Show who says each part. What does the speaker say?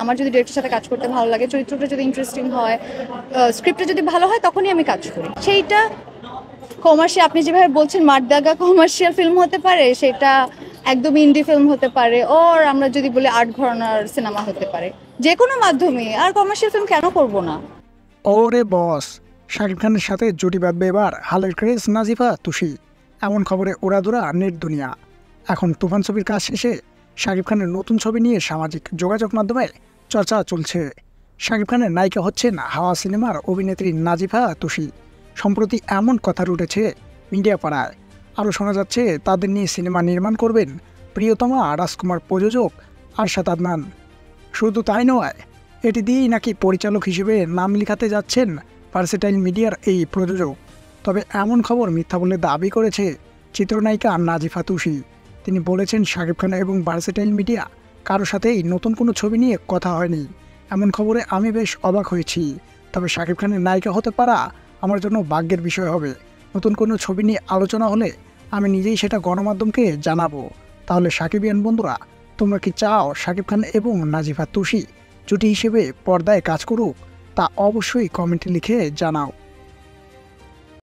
Speaker 1: আমার যদি ডিরেক্টরের সাথে কাজ করতে ভালো লাগে, চরিত্রটা যদি ইন্টারেস্টিং হয়, স্ক্রিপ্টটা যদি ভালো হয়, তখনই আমি কাজ করি। সেইটা কমার্শিয়াল, আপনি যেভাবে বলছেন মাঠদাগা কমার্শিয়াল ফিল্ম হতে পারে, সেটা একদম ইন্ডি ফিল্ম হতে পারে, ওর আমরা যদি বলি আর্ট ঘরানার সিনেমা হতে পারে, যে কোনো মাধ্যমে। আর কমার্শিয়াল ফিল্ম কেন করব না?
Speaker 2: ওরে বস, শাকিব খানের সাথে জুটি বাঁধবে এবার হালের ক্রেজ নাজিফা তুষি, এমন খবরে ওড়াদোড়া নেট দুনিয়া। এখন তুফান ছবির কাজ শেষে শাকিব খানের নতুন ছবি নিয়ে সামাজিক যোগাযোগ মাধ্যমে চর্চা চলছে। শাকিব খানের নায়িকা হচ্ছেন হাওয়া সিনেমার অভিনেত্রী নাজিফা তুষি। সম্প্রতি এমন কথা উঠেছে মিডিয়া পাড়ায়। আরও শোনা যাচ্ছে তাদের নিয়ে সিনেমা নির্মাণ করবেন প্রিয়তমা রাজকুমার প্রযোজক আরশাদ আদনান। শুধু তাই নয়, এটি দিয়েই নাকি পরিচালক হিসেবে নাম লিখাতে যাচ্ছেন ভার্সেটাইল মিডিয়ার এই প্রযোজক। তবে এমন খবর মিথ্যা বলে দাবি করেছে চিত্রনায়িকা নাজিফা তুষি। তিনি বলেছেন, শাকিব খান এবং ভার্সেটাইল মিডিয়া কারোর সাথেই নতুন কোনো ছবি নিয়ে কথা হয়নি। এমন খবরে আমি বেশ অবাক হয়েছি। তবে শাকিব খানের নায়িকা হতে পারা আমার জন্য ভাগ্যের বিষয় হবে। নতুন কোনো ছবি নিয়ে আলোচনা হলে আমি নিজেই সেটা গণমাধ্যমকে জানাবো। তাহলে শাকিবিয়ান বন্ধুরা, তোমরা কি চাও শাকিব খান এবং নাজিফা তুষি জুটি হিসেবে পর্দায় কাজ করুক? তা অবশ্যই কমেন্টে লিখে জানাও।